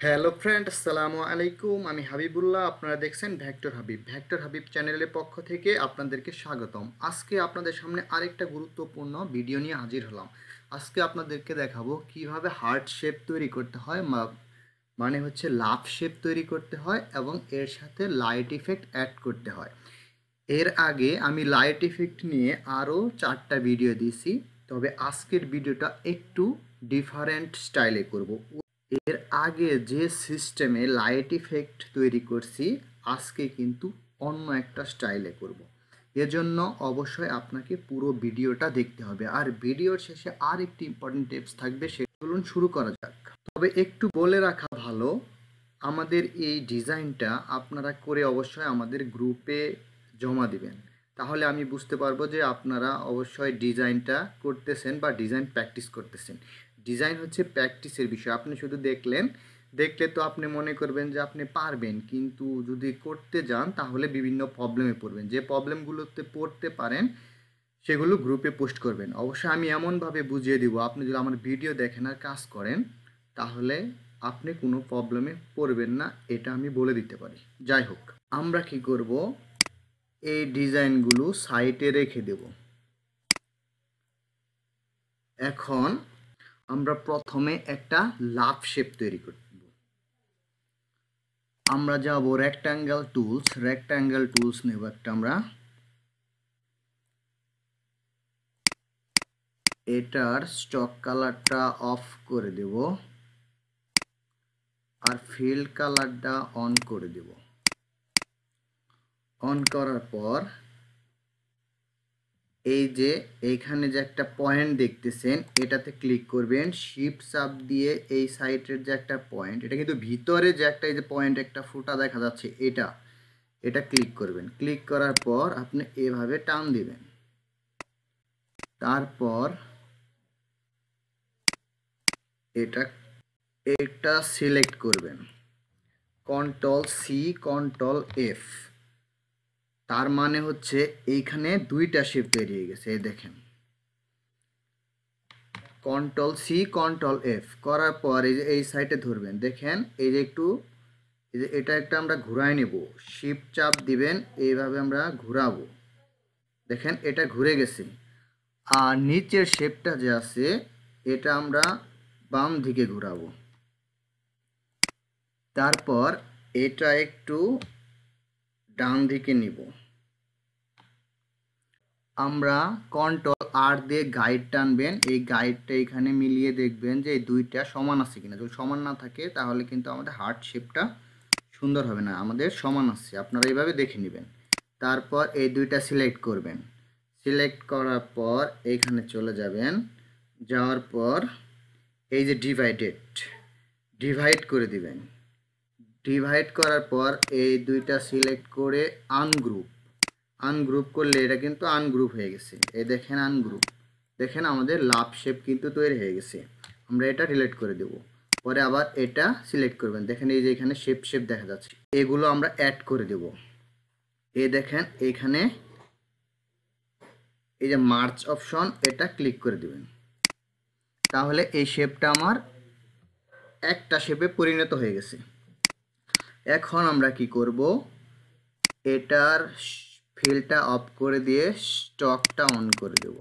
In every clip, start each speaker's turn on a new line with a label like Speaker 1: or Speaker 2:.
Speaker 1: Hello friend, আসসালামু আলাইকুম। আমি হাবিবুল্লাহ। আপনারা দেখছেন ভেক্টর হাবিব চ্যানেলের পক্ষ থেকে আপনাদেরকে স্বাগতম। আজকে আপনাদের সামনে আরেকটা গুরুত্বপূর্ণ ভিডিও নিয়ে হাজির হলাম। আজকে আপনাদেরকে দেখাবো কিভাবে হার্ট শেপ তৈরি করতে হয়, মানে হচ্ছে লাভ শেপ তৈরি করতে হয় এবং এর সাথে লাইট ইফেক্ট অ্যাড করতে হয়। এর আগে আমি লাইট ইফেক্ট নিয়ে আরও 4টা ভিডিও দিয়েছি, তবে আজকের ভিডিওটা একটু ডিফারেন্ট স্টাইলে করব। এর আগে যে সিস্টেমে লাইট ইফেক্ট তৈরি করছি, আজকে কিন্তু অন্য একটা স্টাইলে করব। এজন্য অবশ্যই আপনাকে পুরো ভিডিওটা দেখতে হবে। আর ভিডিওর শেষে আর একটি ইম্পর্টেন্ট টিপস থাকবে, সেগুলো শুরু করা যাক। তবে একটু বলে রাখা ভালো, আমাদের এই ডিজাইনটা আপনারা করে অবশ্যই আমাদের গ্রুপে জমা দিবেন। তাহলে আমি বুঝতে পারবো যে আপনারা অবশ্যই ডিজাইনটা করতেছেন বা ডিজাইন প্র্যাকটিস করতেছেন। ডিজাইন হচ্ছে প্র্যাকটিসের বিষয়। আপনি শুধু দেখলে তো আপনি মনে করবেন যে আপনি পারবেন, কিন্তু যদি করতে যান তাহলে বিভিন্ন প্রবলেমে পড়বেন। যে প্রবলেমগুলোতে পড়তে পারেন সেগুলো গ্রুপে পোস্ট করবেন। অবশ্যই আমি এমনভাবে বুঝিয়ে দিব, আপনি যদি আমার ভিডিও দেখেন আর কাজ করেন তাহলে আপনি কোনো প্রবলেমে পড়বেন না, এটা আমি বলে দিতে পারি। যাই হোক, আমরা কি করব, এই ডিজাইনগুলো সাইটে রেখে দেব। এখন আমরা প্রথমে একটা লাভ শেপ তৈরি করব। আমরা যাব রেক্ট্যাঙ্গেল টুলস নেব একটা। আমরা এটার স্টক কালারটা অফ করে দেব আর ফিল্ড কালারটা অন করে দেব। অন করার পর এই যে এইখানে যে একটা পয়েন্ট দেখতেছেন, এটাতে ক্লিক করবেন। শিফট চাপ দিয়ে এই সাইডের যে একটা পয়েন্ট, এটা কিন্তু ভিতরে যে একটা এই যে পয়েন্ট একটা ফুটা দেখা যাচ্ছে, এটা ক্লিক করবেন। ক্লিক করার পর আপনি এভাবে টান দিবেন। তারপর এটা এটা সিলেক্ট করবেন, কন্ট্রোল সি কন্ট্রোল এফ। তার মানে হচ্ছে এইখানে দুইটা শেপ তৈরি হয়ে গেছে। এই দেখেন, কন্ট্রোল সি কন্ট্রোল এফ করার পর এই যে এই সাইডে ধরবেন। দেখেন এই যে এই যে এটা একটা আমরা ঘুরাই নেব। শিফট চাপ দিবেন, এইভাবে আমরা ঘুরাবো। দেখেন এটা ঘুরে গেছে। আর নিচের শেপটা যে আছে এটা আমরা বাম দিকে ঘুরাবো। তারপর এটা একটু ডান দিকে নিব। আমরা কন্ট্রোল আর দিয়ে গাইড টানবেন। এই গাইডটা এখানে মিলিয়ে দেখবেন যে এই দুইটা সমান আছে কিনা। যদি সমান না থাকে তাহলে কিন্তু আমাদের হার্ট শেপটা সুন্দর হবে না। আমাদের সমান আছে, আপনারা এইভাবে দেখে নেবেন। তারপর এই দুইটা সিলেক্ট করবেন। সিলেক্ট করার পর এইখানে চলে যাবেন। যাওয়ার পর এই যে ডিভাইড করে দিবেন। ডিভাইড করার পর এই দুইটা সিলেক্ট করে আনগ্রুপ করলে এটা কিন্তু আনগ্রুপ হয়ে গেছে। এই দেখেন আনগ্রুপ। দেখেন আমাদের লাভ শেপ কিন্তু তৈরি হয়ে গেছে। আমরা এটা ডিলিট করে দেব। পরে আবার এটা সিলেক্ট করবেন। দেখেন এই যে এখানে শেপ দেখা যাচ্ছে, এগুলো আমরা অ্যাড করে দেব। এই দেখেন এখানে এই যে মার্জ অপশন, এটা ক্লিক করে দিবেন। তাহলে এই শেপটা আমার একটা শেপে পরিণত হয়ে গেছে। এখন আমরা কি করব, এটার ফিলটা অফ করে দিয়ে স্টকটা অন করে দেব।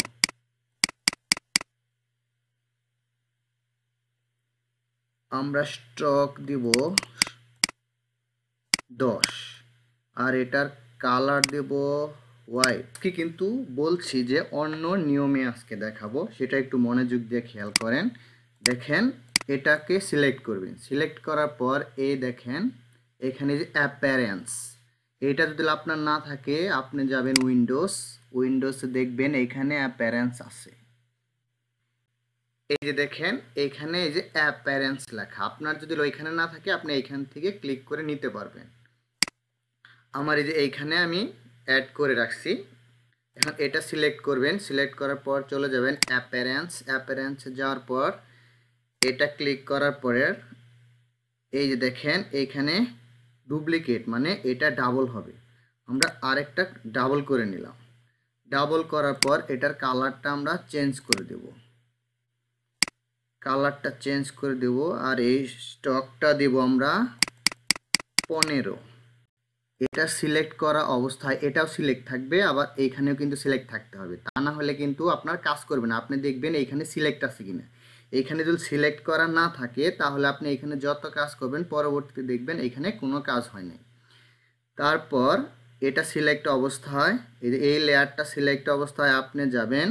Speaker 1: আমরা স্টক দিব 10 আর এটার কালার দেব হোয়াইট। কি কিন্তু বলছি যে অন্য নিয়মে আজকে দেখাবো, সেটা একটু মনোযোগ দিয়ে খেয়াল করেন। দেখেন এটাকে সিলেক্ট করবেন। সিলেক্ট করার পর এই দেখেন এখানে যে অ্যাপিয়ারেন্স, এটা যদি আপনার না থাকে আপনি যাবেন উইন্ডোজে দেখবেন এখানে অ্যাপিয়ারেন্স আছে। এই যে দেখেন এখানে এই যে অ্যাপিয়ারেন্স লেখা, আপনার যদি ওইখানে না থাকে আপনি এইখান থেকে ক্লিক করে নিতে পারবেন। আমার এই যে এইখানে আমি অ্যাড করে রাখছি। এখন এটা সিলেক্ট করবেন। সিলেক্ট করার পর চলে যাবেন অ্যাপিয়ারেন্সে যাওয়ার পর এটা ক্লিক করার পরে এই যে দেখেন এইখানে ডুপ্লিকেট, মানে এটা ডাবল হবে। আমরা আরেকটা ডাবল করে নিলাম। ডাবল করার পর এটার কালারটা আমরা চেঞ্জ করে দেব। কালারটা চেঞ্জ করে দেব আর এই স্টকটা দেব আমরা 15। এটা সিলেক্ট করা অবস্থায় এটাও সিলেক্ট থাকবে, আবার এইখানেও কিন্তু সিলেক্ট থাকতে হবে, তা না হলে কিন্তু আপনার কাজ করবে না। আপনি দেখবেন এইখানে সিলেক্ট আছে কিনা। এইখানে যদি সিলেক্ট করা না থাকে তাহলে আপনি এখানে যত কাজ করবেন পরবর্তীতে দেখবেন এখানে কোনো কাজ হয় না। তারপর এটা সিলেক্ট অবস্থায় এই লেয়ারটা সিলেক্ট অবস্থায় আপনি যাবেন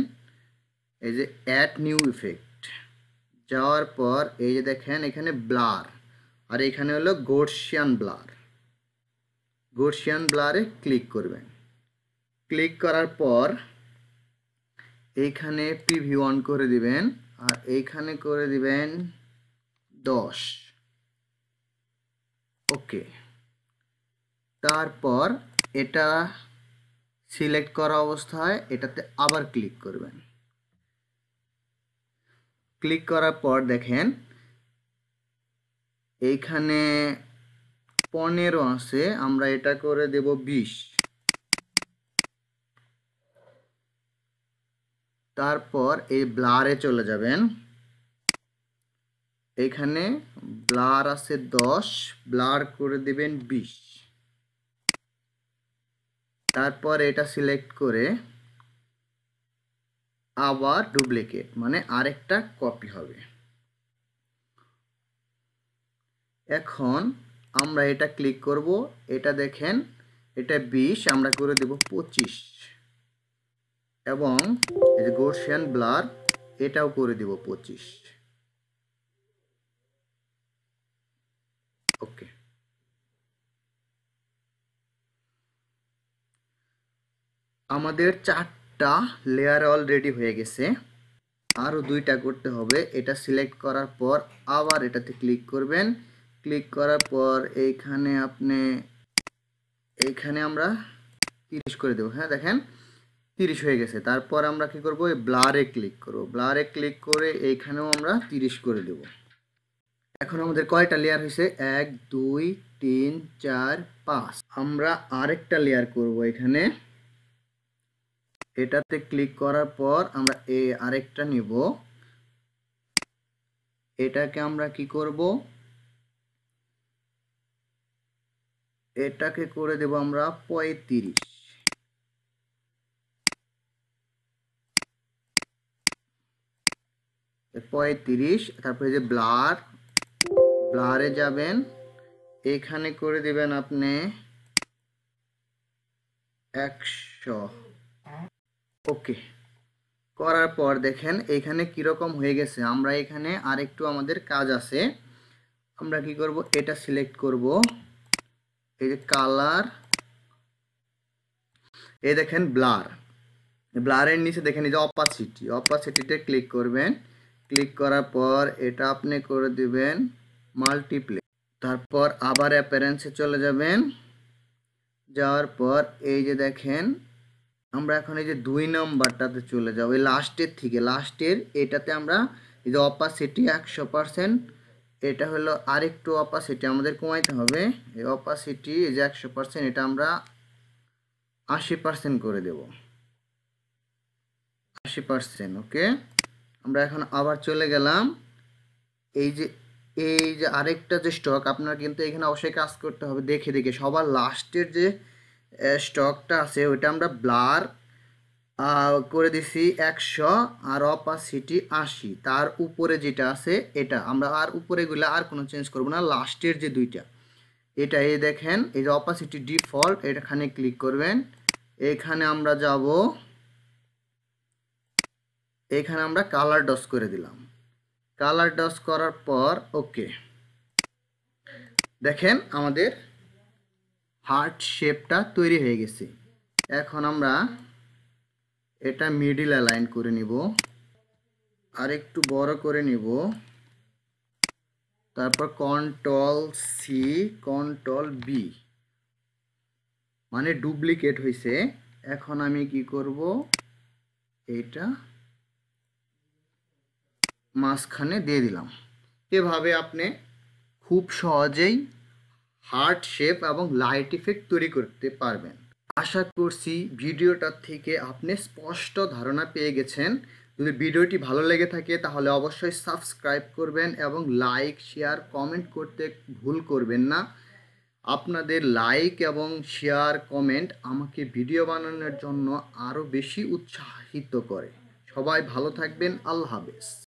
Speaker 1: এই যে অ্যাড নিউ ইফেক্ট, যাওয়ার পর এই যে দেখেন এখানে ব্লার, আর এখানে হলো গর্সিয়ান ব্লার। গর্সিয়ান ব্লারে ক্লিক করবেন। ক্লিক করার পর এইখানে প্রিভিউ অন করে দিবেন আর এইখানে করে দিবেন 10। ওকে, তারপর এটা সিলেক্ট করা অবস্থায় এটাতে আবার ক্লিক করবেন। ক্লিক করার পর দেখেন এইখানে 15 আছে, আমরা এটা করে দেব 20। তারপর এই ব্লারে চলে যাবেন, এখানে ব্লার আছে 10, ব্লার করে দিবেন 20। তারপর এটা সিলেক্ট করে আবার ডুপ্লিকেট মানে আরেকটা কপি হবে। এখন আমরা এটা ক্লিক করব, এটা দেখেন এটা 20, আমরা করে দেব 25 এবং এই যে গর্সিয়ান ব্লার এটাও করে দেব 25। ওকে, আমাদের 4টা লেয়ার অলরেডি হয়ে গেছে, আরও 2টা করতে হবে। এটা সিলেক্ট করার পর আবার এটাতে ক্লিক করবেন। ক্লিক করার পর এইখানে আমরা 30 করে দেবো। হ্যাঁ দেখেন 30 হয়ে গেছে। তারপর আমরা কি করব, এই ব্লারে ক্লিক করব। ব্লারে ক্লিক করে এইখানেও আমরা 30 করে দেব। এখন আমাদের কয়টা লেয়ার হয়েছে? 1 2 3 4 5। আমরা আরেকটা লেয়ার করব এখানে। এটাতে ক্লিক করার পর আমরা আরেকটা নিব। এটাকে আমরা কি করব, এটাকে করে দেব আমরা 35। তারপরে যে ব্লারে যাবেন, এখানে করে দিবেন আপনি 100। ওকে, করার পর দেখেন এইখানে কিরকম হয়ে গেছে। আমরা এখানে আরেকটু আমাদের কাজ আছে। আমরা কি করব, এটা সিলেক্ট করব, এই যে কালার, এই দেখেন ব্লারের নিচে দেখেন এই যে অপাসিটিতে ক্লিক করবেন। ক্লিক করার পর এটা আপনি করে দিবেন মাল্টিপ্লে। তারপর আবার অ্যাপিয়ারেন্সে চলে যাবেন। যাওয়ার পর এই যে দেখেন আমরা এখন এই যে 2 নম্বরটাতে চলে যাব, এই লাস্টের এটাতে আমরা এই যে অপাসিটি 100%, এটা হলো আরেকটু অপাসিটি আমাদের কমাইতে হবে। এই অপাসিটি এই যে 100%, এটা আমরা 80% করে দেব। 80%। ওকে, আমরা এখন আবার চলে গেলাম। এই যে আরেকটা যে স্টক, আপনার কিন্তু এখানে অবশ্যই কাজ করতে হবে দেখে দেখে। সবার লাস্টের যে স্টকটা আছে ওইটা আমরা ব্লার করে দিছি 100 আর অপাসিটি 80। তার উপরে যেটা আছে এটা আমরা আর উপরেগুলো আর কোনো চেঞ্জ করব না, লাস্টের যে 2টা এটা এই দেখেন এই যে অপাসিটি ডিফল্ট, এখানে ক্লিক করবেন। এখানে আমরা যাব, এখানে আমরা কালার ডস করে দিলাম। কালার ডস করার পর ওকে, দেখেন আমাদের হার্ট শেপটা তৈরি হয়ে গেছে। এখন আমরা এটা মিডিল অ্যালাইন করে নিব, আর একটু বড় করে নিব। তারপর Ctrl+C Ctrl+B, মানে ডুপ্লিকেট হয়েছে। এখন আমি কি করব, এটা মাঝখানে দিয়ে দিলাম। এভাবে আপনি খুব সহজেই হার্ট শেপ এবং লাইট ইফেক্ট তৈরি করতে পারবেন। আশা করছি ভিডিওটা থেকে আপনি স্পষ্ট ধারণা পেয়ে গেছেন যদি ভিডিওটি ভালো লেগে থাকে তাহলে অবশ্যই সাবস্ক্রাইব করবেন এবং লাইক শেয়ার কমেন্ট করতে ভুল করবেন না। আপনাদের লাইক এবং শেয়ার কমেন্ট আমাকে ভিডিও বানানোর জন্য আরও বেশি উৎসাহিত করে। সবাই ভালো থাকবেন। আল্লাহ হাফেজ।